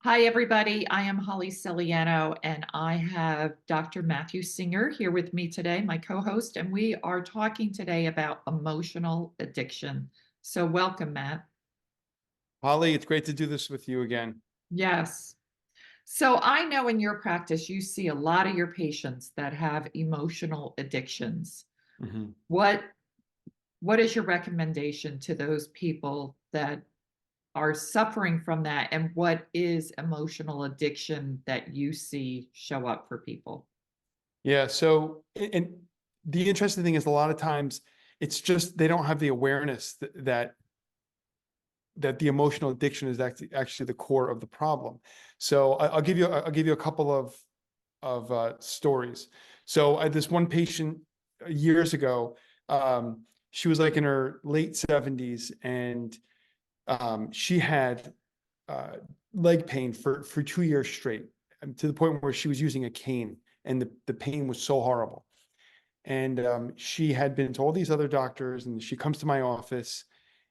Hi, everybody. I am Holly Celiano, and I have Dr. Matthew Singer here with me today, my co-host, and we are talking today about emotional addiction. So welcome, Matt. Holly, it's great to do this with you again. Yes. So I know in your practice, you see a lot of your patients that have emotional addictions. hmm What what is your recommendation to those people that are suffering from that, and what is emotional addiction that you see show up for people? Yeah. And the interesting thing is a lot of times it's just they don't have the awareness that the emotional addiction is actually the core of the problem. So I'll give you a couple of stories. So I had this one patient years ago. She was like in her late 70s, and she had uh, leg pain for 2 years straight, to the point where she was using a cane, and the pain was so horrible. And she had been to all these other doctors, and she comes to my office,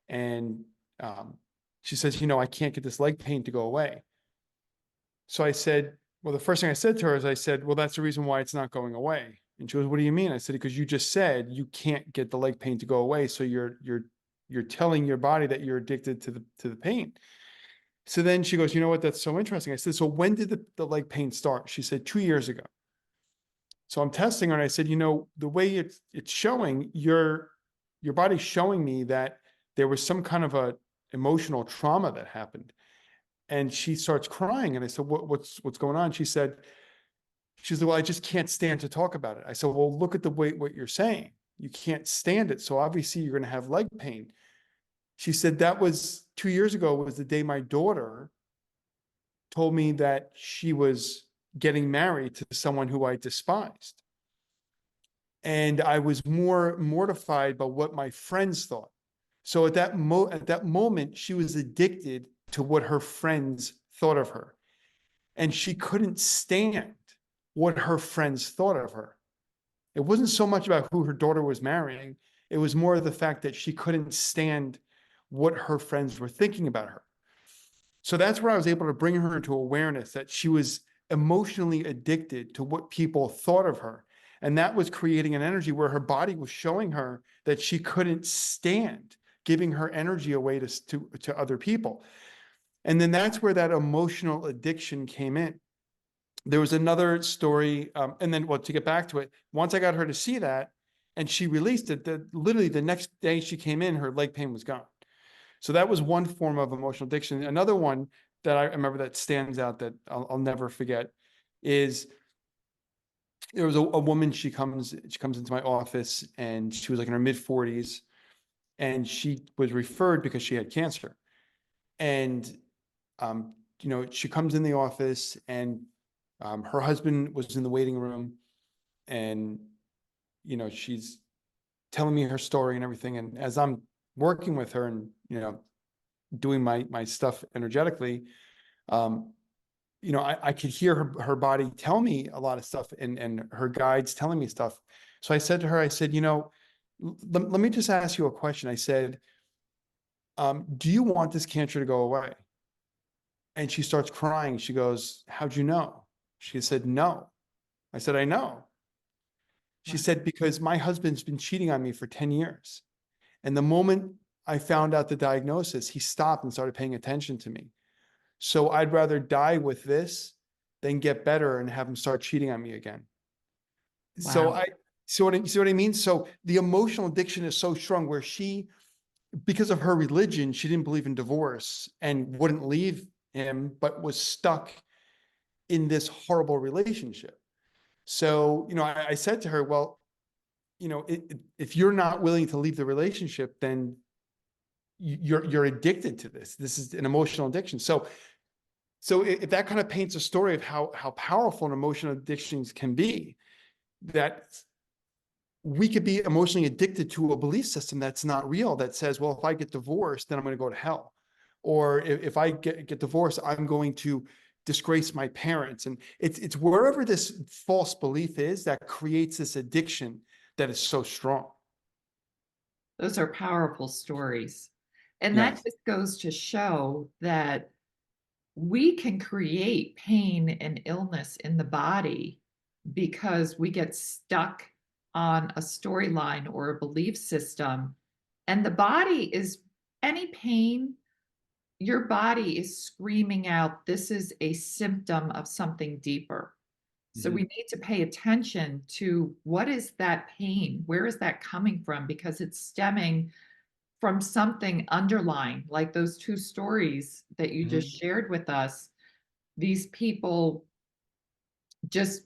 and um, she says, I can't get this leg pain to go away. So I said, well, the first thing I said to her is I said, well, that's the reason why it's not going away. And she goes, what do you mean? I said, because you just said you can't get the leg pain to go away. So you're telling your body that you're addicted to the pain. So then she goes, you know what? That's so interesting. I said, so when did the leg pain start? She said 2 years ago. So I'm testing her, and I said, the way it's showing, your body's showing me that there was some kind of a emotional trauma that happened. And she starts crying. And I said, what's going on? She said, well, I just can't stand to talk about it. I said, well, look at the way what you're saying. You can't stand it. So obviously you're going to have leg pain. She said that was 2 years ago, was the day my daughter told me that she was getting married to someone who I despised. And I was more mortified by what my friends thought. So at that moment, she was addicted to what her friends thought of her. And she couldn't stand what her friends thought of her. It wasn't so much about who her daughter was marrying. It was more of the fact that she couldn't stand what her friends were thinking about her. So that's where I was able to bring her into awareness that she was emotionally addicted to what people thought of her. And that was creating an energy where her body was showing her that she couldn't stand giving her energy away to other people. And then that's where that emotional addiction came in. There was another story. And then, well, to get back to it, once I got her to see that and she released it, literally the next day she came in, her leg pain was gone. So that was one form of emotional addiction. Another one that I remember that stands out that I'll never forget is there was a woman. She comes into my office, and she was like in her mid 40s, and she was referred because she had cancer. And she comes in the office, and her husband was in the waiting room, and she's telling me her story and everything. And as I'm working with her and doing my stuff energetically, um, I could hear her body tell me a lot of stuff, and her guides telling me stuff. So I said to her, I said, let me just ask you a question. I said, do you want this cancer to go away? And she starts crying. She goes, how'd you know? She said, no. I said, I know. She Wow. said, because my husband's been cheating on me for 10 years. And the moment I found out the diagnosis, he stopped and started paying attention to me. So I'd rather die with this than get better and have him start cheating on me again. So Wow. I see what I mean? So the emotional addiction is so strong where because of her religion, she didn't believe in divorce and wouldn't leave him, but was stuck in this horrible relationship. So, I said to her, well, if you're not willing to leave the relationship, then you're addicted to this. This is an emotional addiction. So if that kind of paints a story of how powerful an emotional addictions can be, that we could be emotionally addicted to a belief system that's not real, that says, well, if I get divorced, then I'm going to go to hell. Or if I get divorced, I'm going to disgrace my parents. And it's wherever this false belief is that creates this addiction that is so strong. Those are powerful stories. And that Yes. just goes to show that we can create pain and illness in the body because we get stuck on a storyline or a belief system. And the body is any pain, your body is screaming out, this is a symptom of something deeper. So we Mhm. need to pay attention to what is that pain? Where is that coming from? Because it's stemming from something underlying, like those two stories that you just Mhm. shared with us. These people just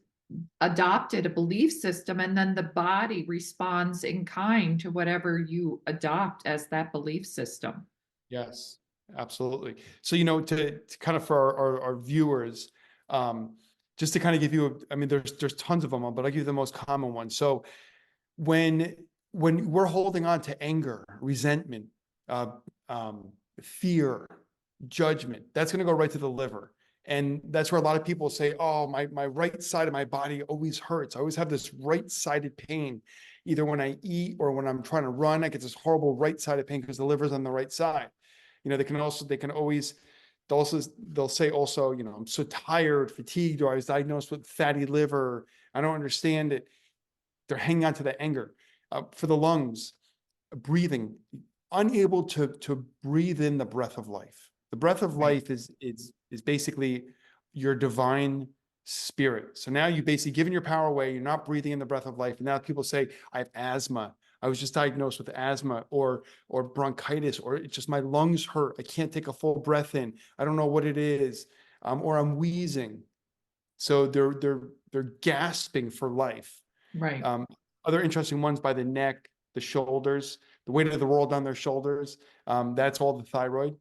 adopted a belief system, and then the body responds in kind to whatever you adopt as that belief system. Yes, absolutely. So, to kind of for our viewers, um, just to kind of give you, I mean, there's tons of them, but I'll give you the most common one. So when when we're holding on to anger, resentment, uh, um, fear, judgment, that's going to go right to the liver. And that's where a lot of people say, oh, my right side of my body always hurts. I always have this right-sided pain, either when I eat or when I'm trying to run. I get this horrible right-sided pain because the liver's on the right side. They can always, they'll say also, I'm so tired, fatigued, or I was diagnosed with fatty liver. I don't understand it. They're hanging on to that anger. For the lungs, breathing, unable to breathe in the breath of life. The breath of Right. life is basically your divine spirit. So now you basically given your power away. You're not breathing in the breath of life. And now people say, I have asthma. I was just diagnosed with asthma or bronchitis, or it's just my lungs hurt. I can't take a full breath in. I don't know what it is. Or I'm wheezing. So they're gasping for life. Right. Um, Other interesting ones by the neck, the shoulders, the weight of the world on their shoulders. That's all the thyroid.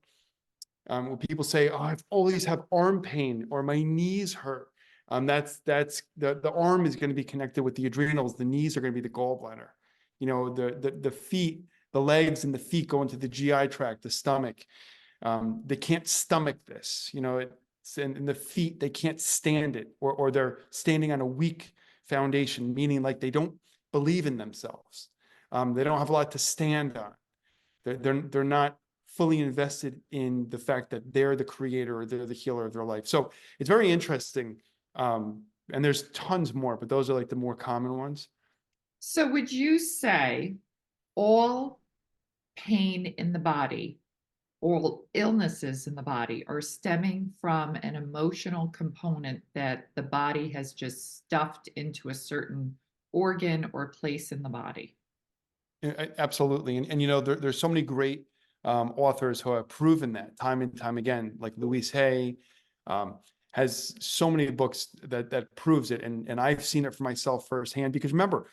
When people say, "Oh, I've always have arm pain or my knees hurt," that's the arm is going to be connected with the adrenals. The knees are going to be the gallbladder. The feet, the legs, and the feet go into the GI tract, the stomach. They can't stomach this. And the feet, they can't stand it, or they're standing on a weak foundation, meaning like they don't believe in themselves. They don't have a lot to stand on. They're not fully invested in the fact that they're the creator or they're the healer of their life. So it's very interesting. And there's tons more, but those are like the more common ones. So would you say all pain in the body, all illnesses in the body are stemming from an emotional component that the body has just stuffed into a certain organ or place in the body? Absolutely. And there's so many great authors who have proven that time and time again, like Louise Hay um, has so many books that proves it. And I've seen it for myself firsthand, because remember,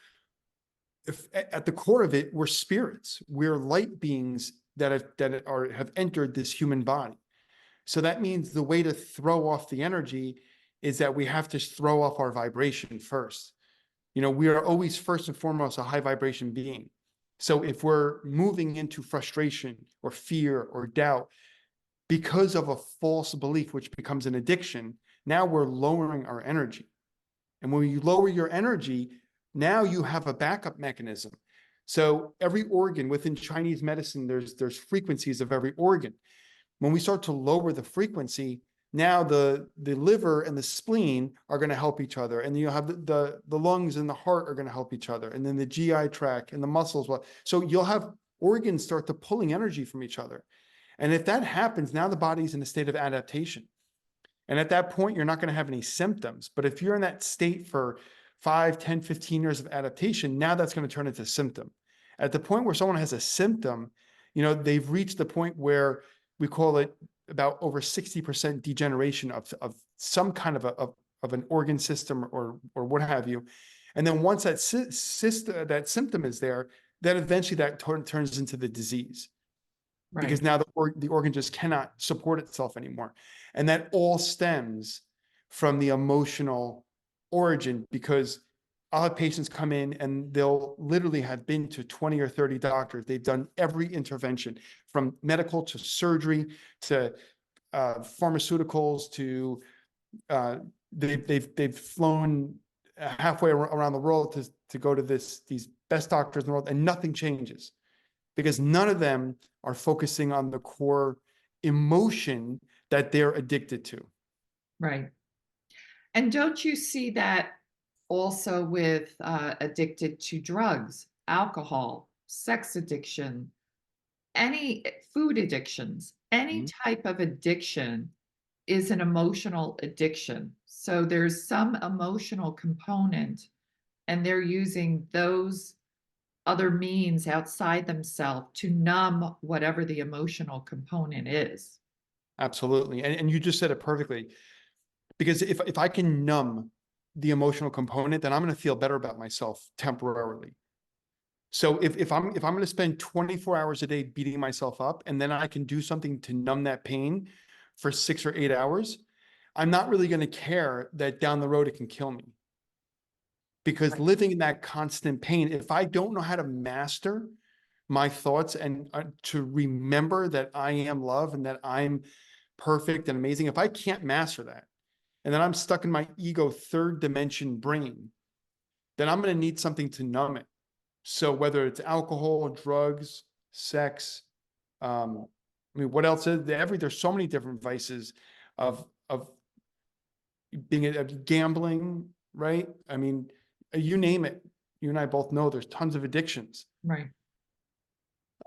if at the core of it, we're spirits, we're light beings have entered this human body. So that means the way to throw off the energy is that we have to throw off our vibration first. We are always first and foremost a high vibration being. So if we're moving into frustration or fear or doubt because of a false belief, which becomes an addiction, now we're lowering our energy. And when you lower your energy, now you have a backup mechanism. So every organ within Chinese medicine, there's frequencies of every organ. When we start to lower the frequency, now the liver and the spleen are going to help each other, and you'll have the lungs and the heart are going to help each other, and then the GI tract and the muscles. So you'll have organs start to pulling energy from each other. And if that happens, now the body's in a state of adaptation. And at that point, you're not going to have any symptoms. But if you're in that state for 5, 10, 15 years of adaptation, now that's going to turn into a symptom. At the point where someone has a symptom, they've reached the point where we call it about over 60% degeneration of some kind of an organ system or what have you. And then once that symptom is there, then eventually that turns into the disease, because Right. now the organ just cannot support itself anymore. And that all stems from the emotional origin, because I'll have patients come in and they'll literally have been to 20 or 30 doctors. They've done every intervention from medical to surgery to pharmaceuticals to they've flown halfway around the world to go to these best doctors in the world, and nothing changes, because none of them are focusing on the core emotion that they're addicted to. Right. And don't you see that also with addicted to drugs, alcohol, sex addiction, any food addictions, any Mhm. type of addiction is an emotional addiction. So there's some emotional component, and they're using those other means outside themselves to numb whatever the emotional component is. Absolutely. And you just said it perfectly. Because if I can numb the emotional component, then I'm going to feel better about myself temporarily. So if I'm going to spend 24 hours a day beating myself up, and then I can do something to numb that pain for 6 or 8 hours, I'm not really going to care that down the road it can kill me. Because Right. living in that constant pain, if I don't know how to master my thoughts and to remember that I am love and that I'm perfect and amazing, if I can't master that, and then I'm stuck in my ego third dimension brain, then I'm going to need something to numb it. So whether it's alcohol, drugs, sex, I mean, what else is there? There's so many different vices of being gambling, right? I mean, you name it. You and I both know there's tons of addictions. Right.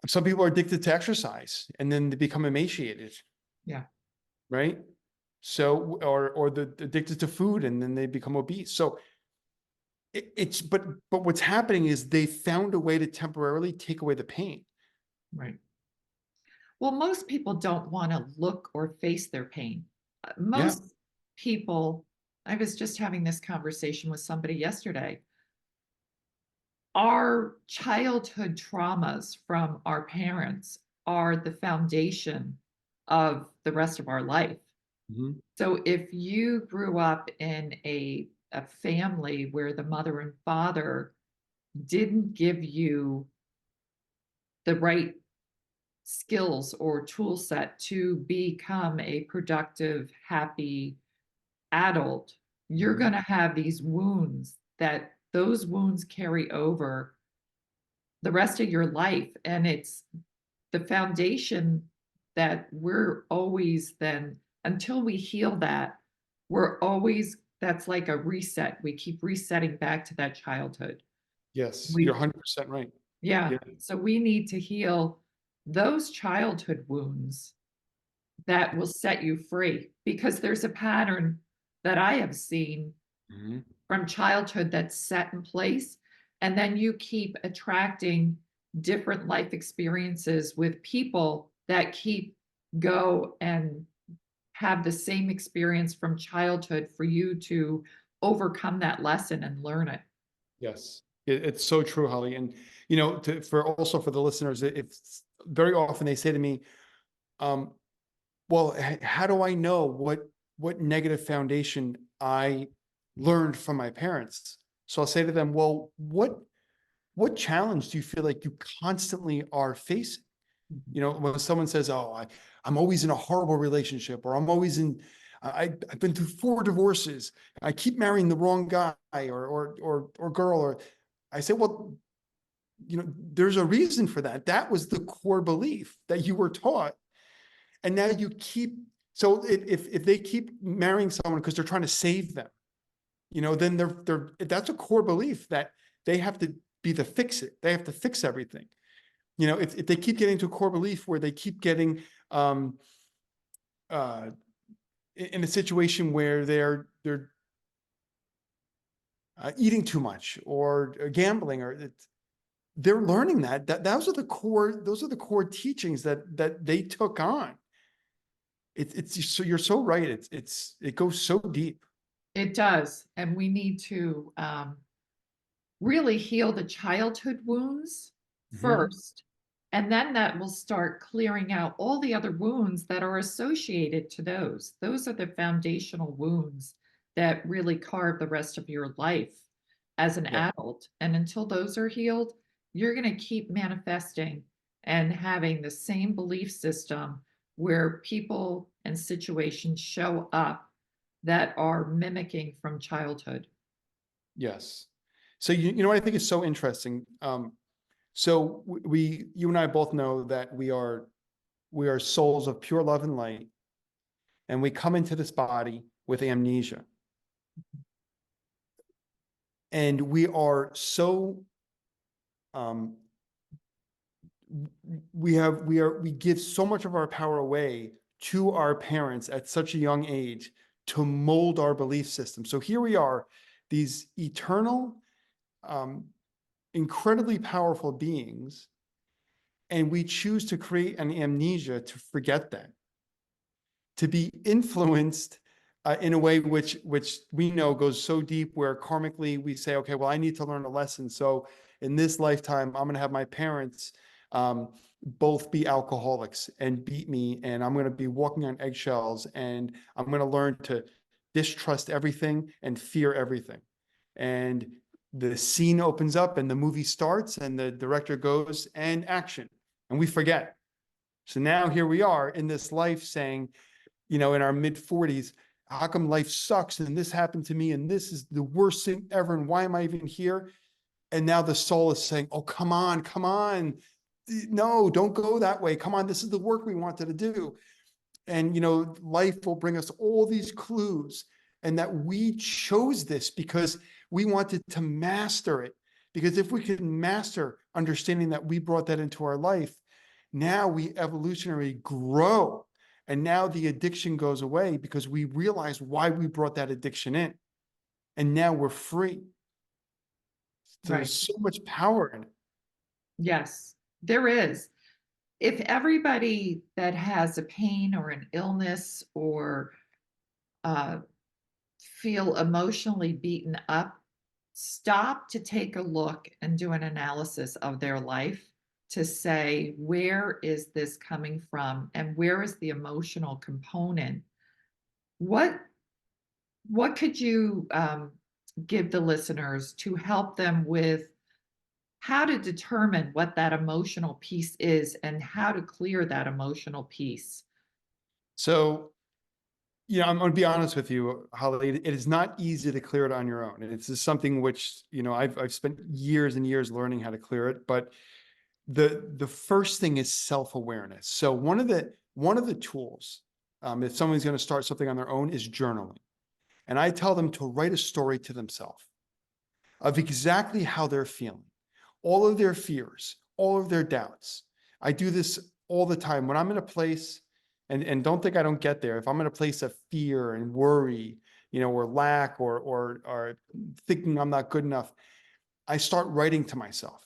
Some people are addicted to exercise and then they become emaciated, Yeah. right? So, or the addicted to food and then they become obese. So but what's happening is they found a way to temporarily take away the pain. Right. Well, most people don't want to look or face their pain. Yeah. Most people, I was just having this conversation with somebody yesterday. Our childhood traumas from our parents are the foundation of the rest of our life. Mhm. So if you grew up in a family where the mother and father didn't give you the right skills or tool set to become a productive, happy adult, you're Mhm. going to have these wounds that those wounds carry over the rest of your life. And it's the foundation that we're always then, until we heal that, we're always, that's like a reset. We keep resetting back to that childhood. Yes, you're We, 100% right. yeah. Yeah. So we need to heal those childhood wounds that will set you free, because there's a pattern that I have seen Mhm. from childhood that's set in place. And then you keep attracting different life experiences with people that keep go and have the same experience from childhood for you to overcome that lesson and learn it. Yes, it's so true, Holly. And for also for the listeners, if very often they say to me, um, "Well, how do I know what negative foundation I learned from my parents?" So I'll say to them, "Well, what challenge do you feel like you constantly are facing?" Mhm. When someone says, "Oh, I'm always in a horrible relationship," or I've been through 4 divorces. I keep marrying the wrong guy or girl," or I say, "Well, there's a reason for that. That was the core belief that you were taught, and now you keep." So if they keep marrying someone because they're trying to save them, then that's a core belief that they have to be the fix it. They have to fix everything. If they keep getting to a core belief where they keep getting um, uh, in a situation where they're eating too much or gambling, or they're learning that those are the core teachings that they took on. It's so you're so right. It goes so deep. It does. And we need to really heal the childhood wounds Mhm. first. And then that will start clearing out all the other wounds that are associated to those. Those are the foundational wounds that really carve the rest of your life as an Yeah. adult. And until those are healed, you're going to keep manifesting and having the same belief system where people and situations show up that are mimicking from childhood. Yes. So you know what I think is so interesting. So you and I both know that we are souls of pure love and light, and we come into this body with amnesia. And we are so, we give so much of our power away to our parents at such a young age to mold our belief system. So here we are, these eternal, incredibly powerful beings, and we choose to create an amnesia to forget that, to be influenced in a way which we know goes so deep, where karmically we say, okay, well, I need to learn a lesson. So in this lifetime, I'm going to have my parents both be alcoholics and beat me, and I'm going to be walking on eggshells, and I'm going to learn to distrust everything and fear everything. And the scene opens up and the movie starts and the director goes, and action, and we forget. So now here we are in this life saying, in our mid 40s, how come life sucks and this happened to me and this is the worst thing ever and why am I even here? And now the soul is saying, oh, come on, come on. No, don't go that way. Come on, this is the work we wanted to do. And, life will bring us all these clues, and that we chose this because we wanted to master it. Because if we can master understanding that we brought that into our life, now we evolutionarily grow. And now the addiction goes away because we realize why we brought that addiction in. And now we're free. So Right. there's so much power in it. Yes, there is. If everybody that has a pain or an illness or feel emotionally beaten up, stop to take a look and do an analysis of their life to say, where is this coming from and where is the emotional component? What could you give the listeners to help them with how to determine what that emotional piece is and how to clear that emotional piece? So, I'm going to be honest with you, Holly. It is not easy to clear it on your own. And it's just something which, I've spent years and years learning how to clear it. But the first thing is self-awareness. So one of the tools, if someone's going to start something on their own, is journaling. And I tell them to write a story to themselves of exactly how they're feeling, all of their fears, all of their doubts. I do this all the time when I'm in a place, and don't think I don't get there. If I'm in a place of fear and worry, or lack, or thinking I'm not good enough, I start writing to myself.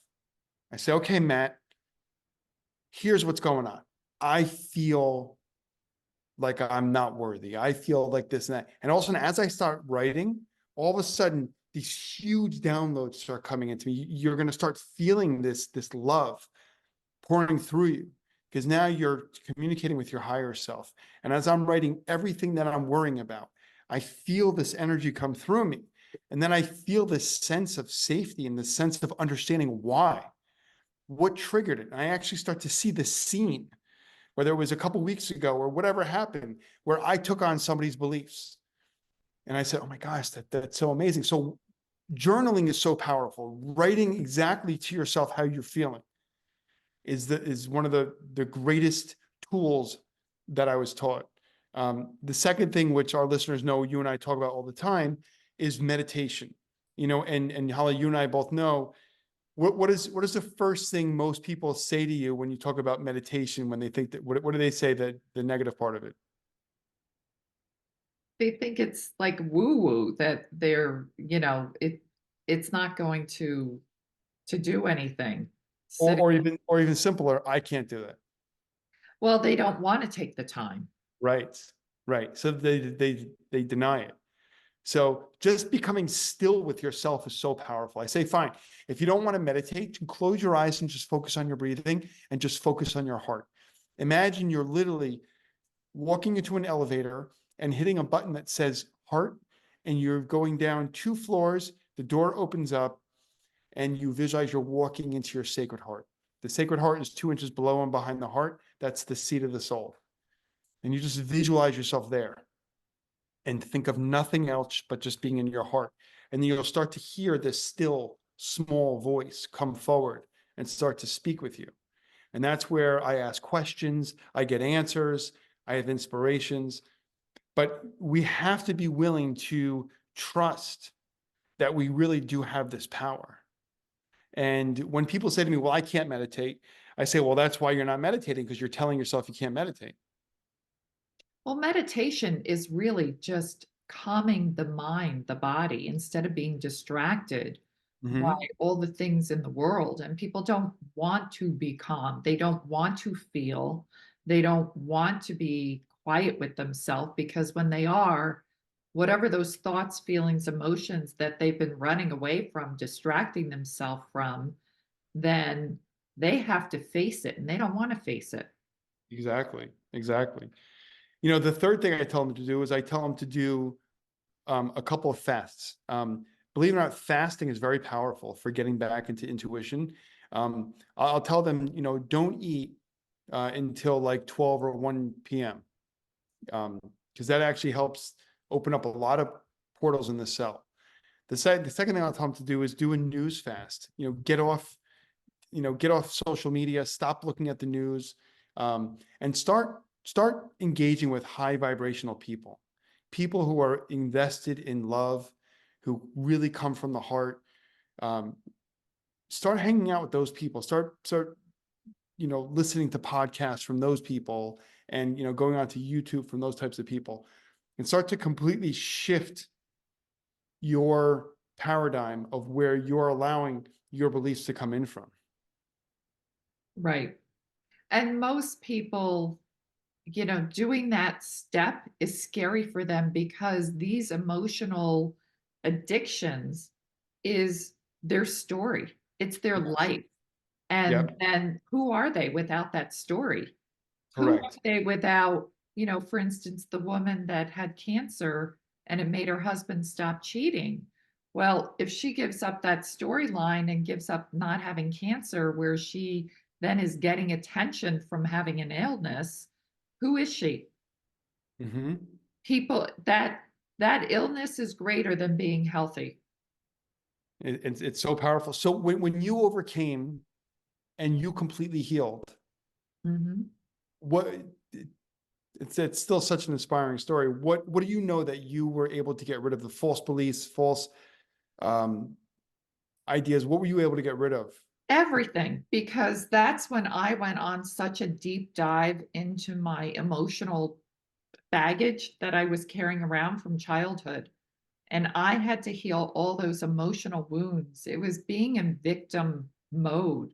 I say, okay, Matt, here's what's going on. I feel like I'm not worthy. I feel like this and that. And all of a sudden, as I start writing, all of a sudden, these huge downloads start coming into me. You're going to start feeling this love pouring through you, because now you're communicating with your higher self. And as I'm writing everything that I'm worrying about, I feel this energy come through me. And then I feel this sense of safety and the sense of understanding why, what triggered it. And I actually start to see the scene, whether it was a couple of weeks ago or whatever happened, where I took on somebody's beliefs. And I said, oh my gosh, that's so amazing. So journaling is so powerful. Writing exactly to yourself how you're feeling is one of the greatest tools that I was taught. The second thing, which our listeners know, you and I talk about all the time, is meditation. And Holly, you and I both know, what is the first thing most people say to you when you talk about meditation, when they think that, what do they say that the negative part of it? They think it's like woo woo, that it's not going to do anything. Or, Sitting, or even simpler, I can't do that. well, they don't want to take the time. Right. Right. So they deny it. So just becoming still with yourself is so powerful. I say, fine, if you don't want to meditate, close your eyes and just focus on your breathing and just focus on your heart. Imagine you're literally walking into an elevator and hitting a button that says heart, and you're going down 2 floors, the door opens up, and you visualize you're walking into your sacred heart. The sacred heart is 2 inches below and behind the heart. That's the seat of the soul. And you just visualize yourself there and think of nothing else but just being in your heart. And then you'll start to hear this still small voice come forward and start to speak with you. And that's where I ask questions, I get answers, I have inspirations. But we have to be willing to trust that we really do have this power. And when people say to me, well, I can't meditate, I say, well, that's why you're not meditating, because you're telling yourself you can't meditate. Well, meditation is really just calming the mind, the body, instead of being distracted by Hmm. all the things in the world. And people don't want to be calm. They don't want to feel. They don't want to be quiet with themselves because when they are, whatever those thoughts, feelings, emotions that they've been running away from, distracting themselves from, then they have to face it and they don't want to face it. Exactly. Exactly. The third thing I tell them to do is I tell them to do a couple of fasts. Believe it or not, fasting is very powerful for getting back into intuition. I'll tell them, don't eat until like 12 or 1 p.m. Because that actually helps open up a lot of portals in the cell. The second thing I'll tell them to do is do a news fast. Get off social media, stop looking at the news, and start engaging with high vibrational people who are invested in love, who really come from the heart. Um, Start hanging out with those people. Start listening to podcasts from those people, and going on to YouTube from those types of people, and start to completely shift your paradigm of where you're allowing your beliefs to come in from. Right. And most people, doing that step is scary for them because these emotional addictions is their story. It's their Yes. life. And Yep. then who are they without that story? Who are Correct. they without, for instance, the woman that had cancer and it made her husband stop cheating? Well, if she gives up that storyline and gives up not having cancer, where she then is getting attention from having an illness, who is she? Hmm. People that illness is greater than being healthy. It's so powerful. So when you overcame and you completely healed, Mhm. what it's still such an inspiring story. What do you know that you were able to get rid of the false beliefs, false um, ideas? What were you able to get rid of? Everything, because that's when I went on such a deep dive into my emotional baggage that I was carrying around from childhood. And I had to heal all those emotional wounds. It was being in victim mode.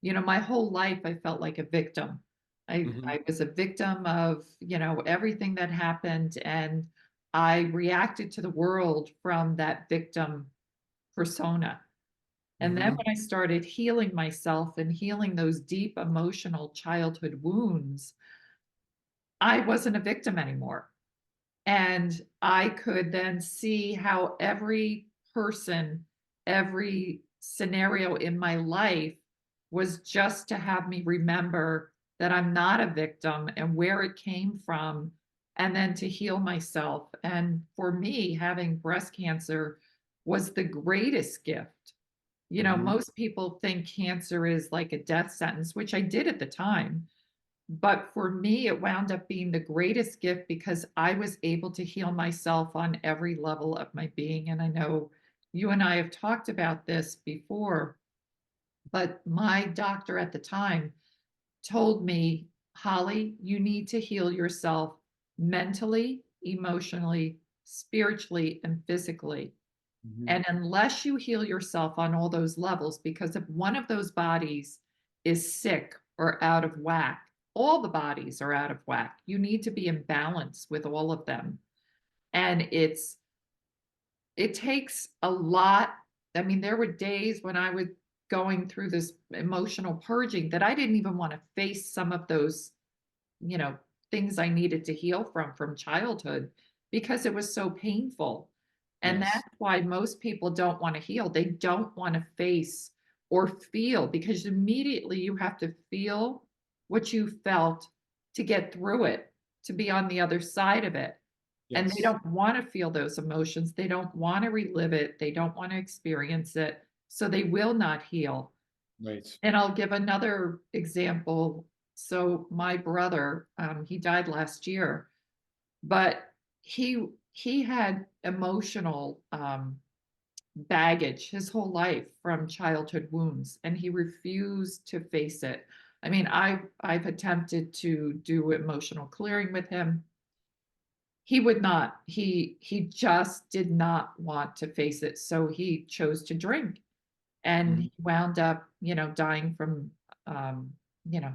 My whole life I felt like a victim. I Hmm. was a victim of, everything that happened. And I reacted to the world from that victim persona. And then Hmm. when I started healing myself and healing those deep emotional childhood wounds, I wasn't a victim anymore. And I could then see how every person, every scenario in my life was just to have me remember that I'm not a victim and where it came from, and then to heal myself. And for me, having breast cancer was the greatest gift. Hmm. Most people think cancer is like a death sentence, which I did at the time. But for me, it wound up being the greatest gift because I was able to heal myself on every level of my being. And I know you and I have talked about this before, but my doctor at the time told me, Holly, you need to heal yourself mentally, emotionally, spiritually, and physically. Hmm. And unless you heal yourself on all those levels, because if one of those bodies is sick or out of whack, all the bodies are out of whack. You need to be in balance with all of them. And it takes a lot. I mean, there were days when I was going through this emotional purging that I didn't even want to face some of those, you know, things I needed to heal from childhood because it was so painful. And Yes. that's why most people don't want to heal. They don't want to face or feel because immediately you have to feel what you felt to get through it, to be on the other side of it. And they Yes. don't want to feel those emotions. They don't want to relive it. They don't want to experience it. So they will not heal. Right. And I'll give another example. So my brother, he died last year, but he had emotional baggage his whole life from childhood wounds, and he refused to face it. I mean, I've attempted to do emotional clearing with him. He would not. He just did not want to face it, so he chose to drink, and Mhm. he wound up, dying from,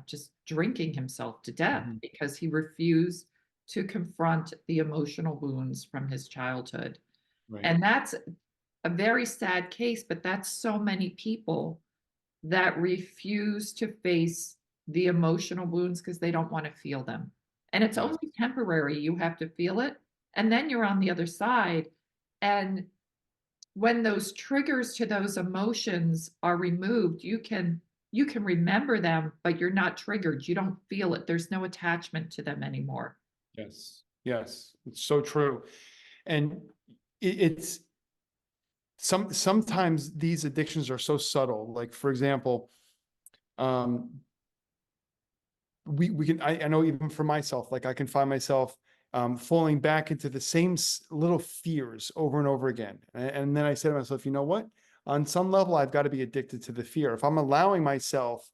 just drinking himself to death Mhm. because he refused to confront the emotional wounds from his childhood. Right. And that's a very sad case, but that's so many people that refuse to face the emotional wounds because they don't want to feel them. And it's Yes. only temporary. You have to feel it, and then you're on the other side. And when those triggers to those emotions are removed, you can remember them, but you're not triggered. You don't feel it. There's no attachment to them anymore. Yes. Yes. It's so true. And it's sometimes these addictions are so subtle. Like, for example, um, we can, I know even for myself, like I can find myself falling back into the same little fears over and over again. And then I say to myself, you know what? On some level, I've got to be addicted to the fear. If I'm allowing myself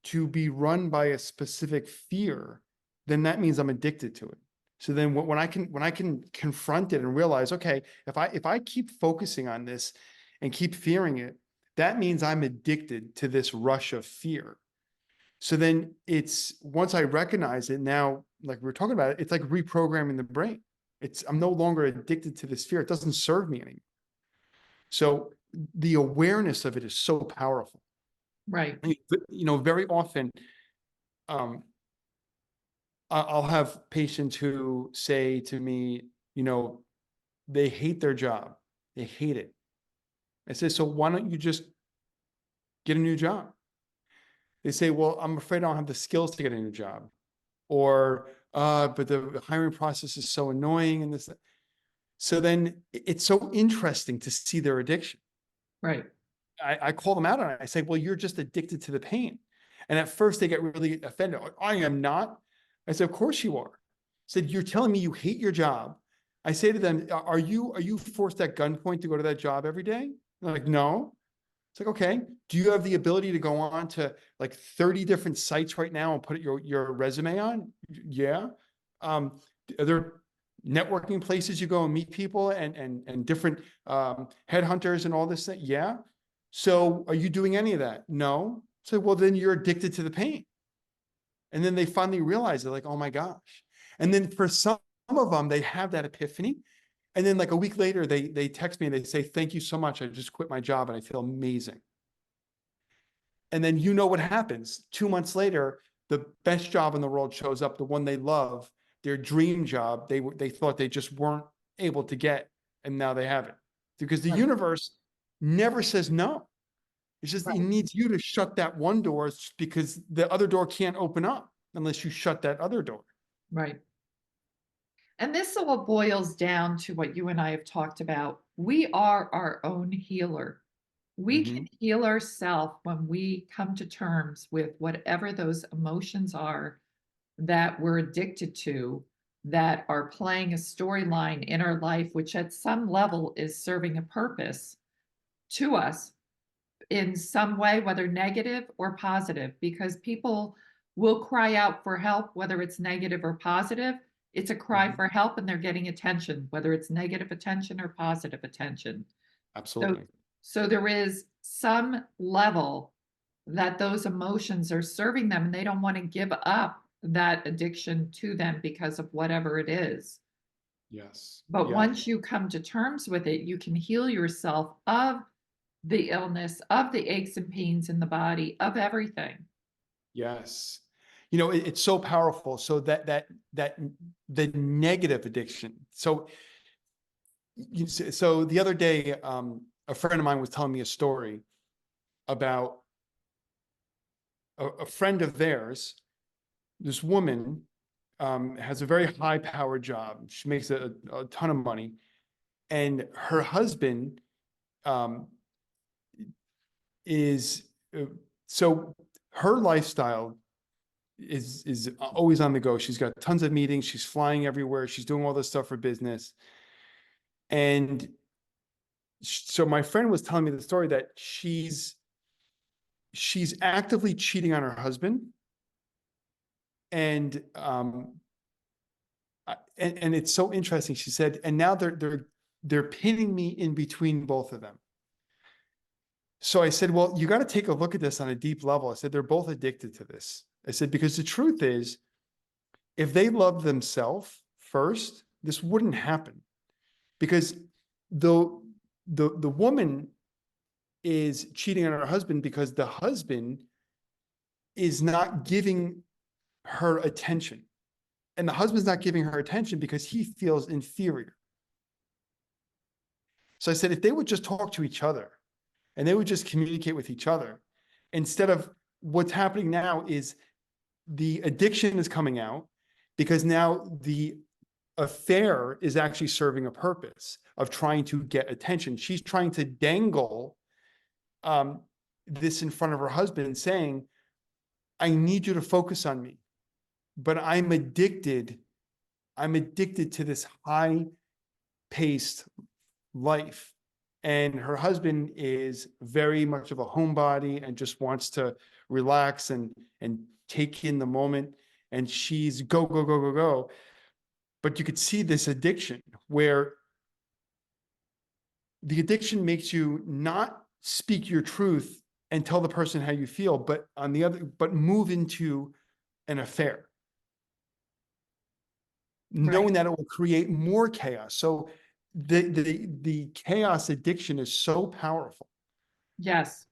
to be run by a specific fear, then that means I'm addicted to it. So then when I can confront it and realize, okay, if I keep focusing on this and keep fearing it, that means I'm addicted to this rush of fear. So then it's once I recognize it now, like we were talking about it, it's like reprogramming the brain. I'm no longer addicted to this fear. It doesn't serve me anymore. So the awareness of it is so powerful. Right, Very often, um, I'll have patients who say to me, you know, they hate their job. They hate it. I say, so why don't you just get a new job? They say, well, I'm afraid I don't have the skills to get a new job. Or, but the hiring process is so annoying and this. So then it's so interesting to see their addiction. right, I call them out on it. I say, well, you're just addicted to the pain. And at first they get really offended. I am not. I said, of course you are. I said, you're telling me you hate your job. I say to them, are you forced at gunpoint to go to that job every day? They're like, no. It's like, okay, do you have the ability to go on to like 30 different sites right now and put your resume on? Yeah. Are there networking places you go and meet people and different headhunters and all this thing? Yeah. So are you doing any of that? No. So, well, then you're addicted to the pain. And then they finally realize they're like, oh my gosh. And then for some of them, they have that epiphany. And then like a week later, they text me and they say, thank you so much. I just quit my job and I feel amazing. And then you know what happens. 2 months later, the best job in the world shows up, the one they love, their dream job. They thought they just weren't able to get, and now they have it. Because the right, universe never says no. It's just it right, needs you to shut that one door because the other door can't open up unless you shut that other door. right. And this all boils down to what you and I have talked about. We are our own healer. We can Mhm. heal ourselves when we come to terms with whatever those emotions are that we're addicted to, that are playing a storyline in our life, which at some level is serving a purpose to us in some way, whether negative or positive, because people will cry out for help, whether it's negative or positive. It's a cry Mhm. for help and they're getting attention, whether it's negative attention or positive attention. So, Absolutely. so there is some level that those emotions are serving them and they don't want to give up that addiction to them because of whatever it is. Yes. But Yes. once you come to terms with it, you can heal yourself of the illness, of the aches and pains in the body, of everything. Yes. It's so powerful. So that the negative addiction. So the other day, a friend of mine was telling me a story about a friend of theirs. This woman has a very high powered job. She makes a ton of money, and her husband um, is so her lifestyle. is always on the go. She's got tons of meetings. She's flying everywhere. She's doing all this stuff for business. And so my friend was telling me the story that she's actively cheating on her husband. And and it's so interesting. She said, and now they're pinning me in between both of them. So I said, well, you got to take a look at this on a deep level. I said, they're both addicted to this. I said, because the truth is, if they loved themselves first, this wouldn't happen. Because the the woman is cheating on her husband because the husband is not giving her attention. And the husband's not giving her attention because he feels inferior. So I said, if they would just talk to each other and they would just communicate with each other, instead of what's happening now is the addiction is coming out because now the affair is actually serving a purpose of trying to get attention. She's trying to dangle this in front of her husband saying, I need you to focus on me, but I'm addicted. I'm addicted to this high paced life. And her husband is very much of a homebody and just wants to relax and take in the moment. And she's go, go, go, go, go. But you could see this addiction where the addiction makes you not speak your truth and tell the person how you feel, but move into an affair, Right. knowing that it will create more chaos. So the chaos addiction is so powerful. Yes.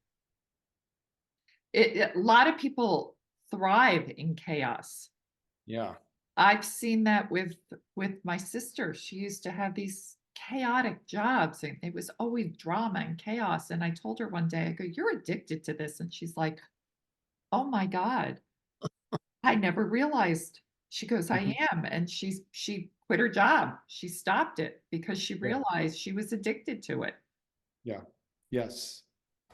A lot of people thrive in chaos. Yeah. I've seen that with my sister. She used to have these chaotic jobs and it was always drama and chaos. And I told her one day, I go, you're addicted to this. And she's like, oh my God, I never realized. She goes, I Mhm. am. And she quit her job. She stopped it because she Yeah. realized she was addicted to it. Yeah. Yes.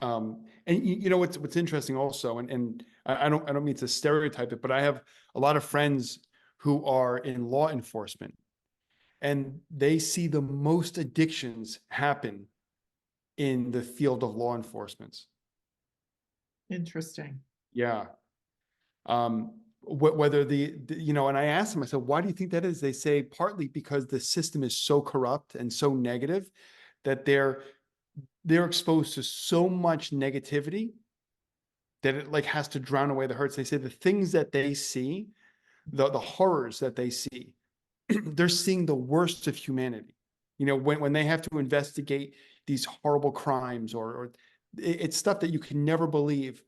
And you know what's interesting also, and I don't mean to stereotype it, but I have a lot of friends who are in law enforcement, and they see the most addictions happen in the field of law enforcement. Interesting. Yeah. Whether you know, and I asked them, I said, why do you think that is? They say partly because the system is so corrupt and so negative that they're exposed to so much negativity that it like has to drown away the hurts. They say the things that they see, the horrors that they see, they're seeing the worst of humanity. You know, when they have to investigate these horrible crimes or it's stuff that you can never believe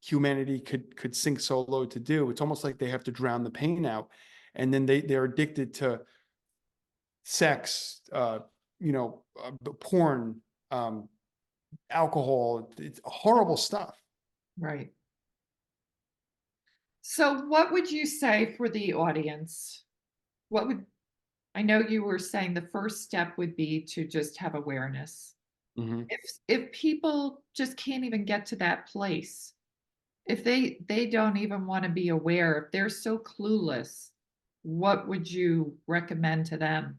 humanity could sink so low to do. It's almost like they have to drown the pain out, and then they're addicted to sex, porn, alcohol. It's horrible stuff. Right. So what would you say for the audience? What would I know you were saying the first step would be to just have awareness. Mm-hmm. If people just can't even get to that place, if they don't even want to be aware, if they're so clueless, what would you recommend to them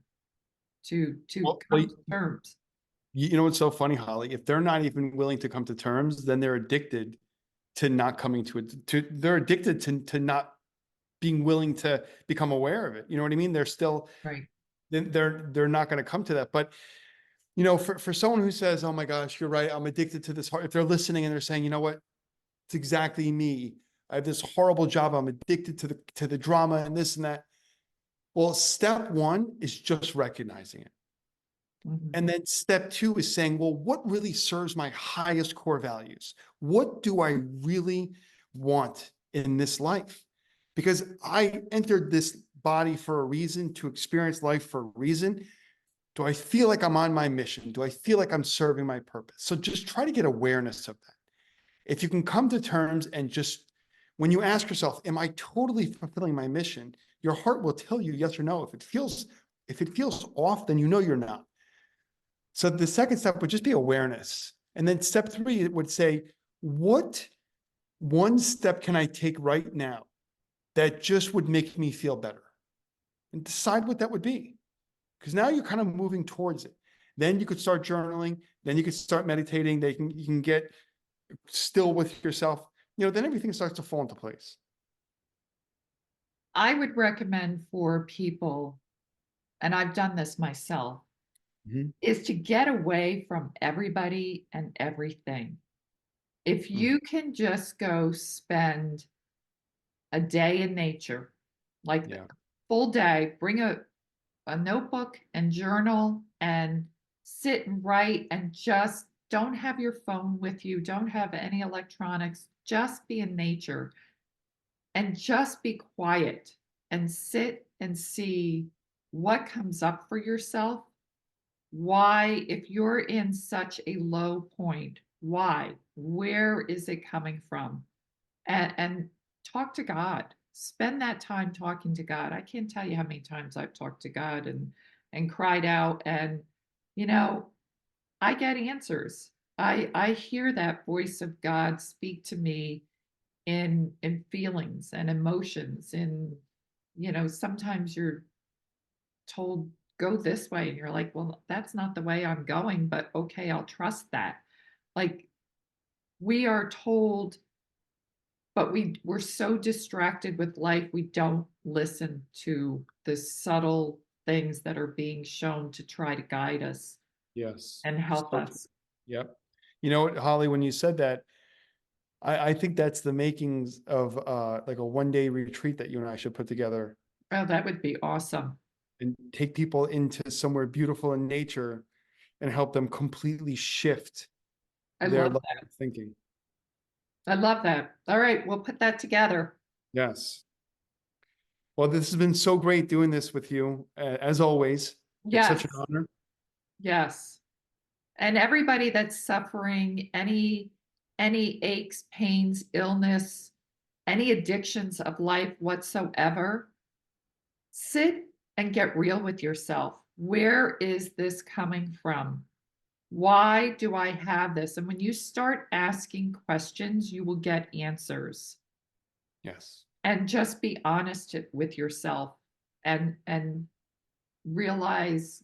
to Well, come to terms? you know what's so funny, Holly? If they're not even willing to come to terms, then they're addicted to not coming to it. They're addicted to not being willing to become aware of it. You know what I mean? They're still Right. they're not going to come to that. But you know, for someone who says, "Oh my gosh, you're right, I'm addicted to this," if they're listening and they're saying, "You know what? It's exactly me. I have this horrible job. I'm addicted to the drama and this and that." Well, step one is just recognizing it. Mhm. And then step two is saying, well, what really serves my highest core values? What do I really want in this life? Because I entered this body for a reason, to experience life for a reason. Do I feel like I'm on my mission? Do I feel like I'm serving my purpose? So just try to get awareness of that. If you can come to terms and just, when you ask yourself, am I totally fulfilling my mission? Your heart will tell you yes or no. If it feels off, then you know you're not. So the second step would just be awareness. And then step three, it would say, what one step can I take right now that just would make me feel better, and decide what that would be. Because now you're kind of moving towards it. Then you could start journaling. Then you could start meditating. You can get still with yourself. Then everything starts to fall into place. I would recommend for people, and I've done this myself, Mhm. is to get away from everybody and everything. If Mm. you can just go spend a day in nature, like the Yeah. full day, bring a notebook and journal and sit and write and just don't have your phone with you, don't have any electronics, just be in nature and just be quiet and sit and see what comes up for yourself. Why, if you're in such a low point, why? Where is it coming from? And talk to God. Spend that time talking to God. I can't tell you how many times I've talked to God and cried out, and you know, I get answers. I hear that voice of God speak to me in feelings and emotions. And sometimes you're told go this way and you're like, well, that's not the way I'm going, but okay, I'll trust that. Like, we are told, but we're so distracted with life, we don't listen to the subtle things that are being shown to try to guide us Yes. and help So true. us. Yep. You know what, Holly, when you said that, I think that's the makings of like a 1 day retreat that you and I should put together, Oh, that would be awesome. and take people into somewhere beautiful in nature and help them completely shift I their love level that. of thinking. I love that. All right, we'll put that together. Yes. Well, this has been so great doing this with you. As always, it's such an Yes, honor. yes. And everybody that's suffering any aches, pains, illness, any addictions of life whatsoever, sit and get real with yourself. Where is this coming from? Why do I have this? And when you start asking questions, you will get answers. Yes. And just be honest with yourself and realize,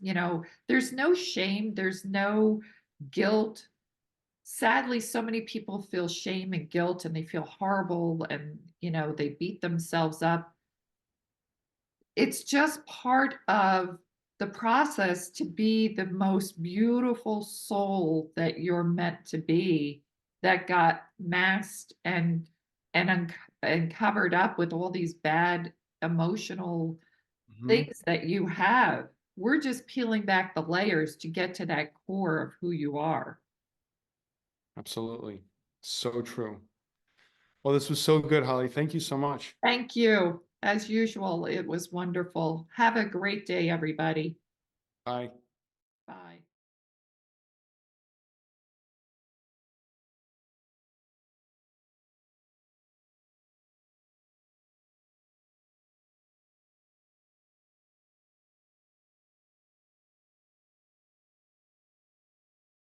there's no shame, there's no guilt. Sadly, so many people feel shame and guilt and they feel horrible and, they beat themselves up. It's just part of the process to be the most beautiful soul that you're meant to be, that got masked and covered up with all these bad emotional Mhm. things that you have. We're just peeling back the layers to get to that core of who you are. Absolutely. So true. Well, this was so good, Holly. Thank you so much. Thank you. As usual, it was wonderful. Have a great day, everybody. Bye. Bye.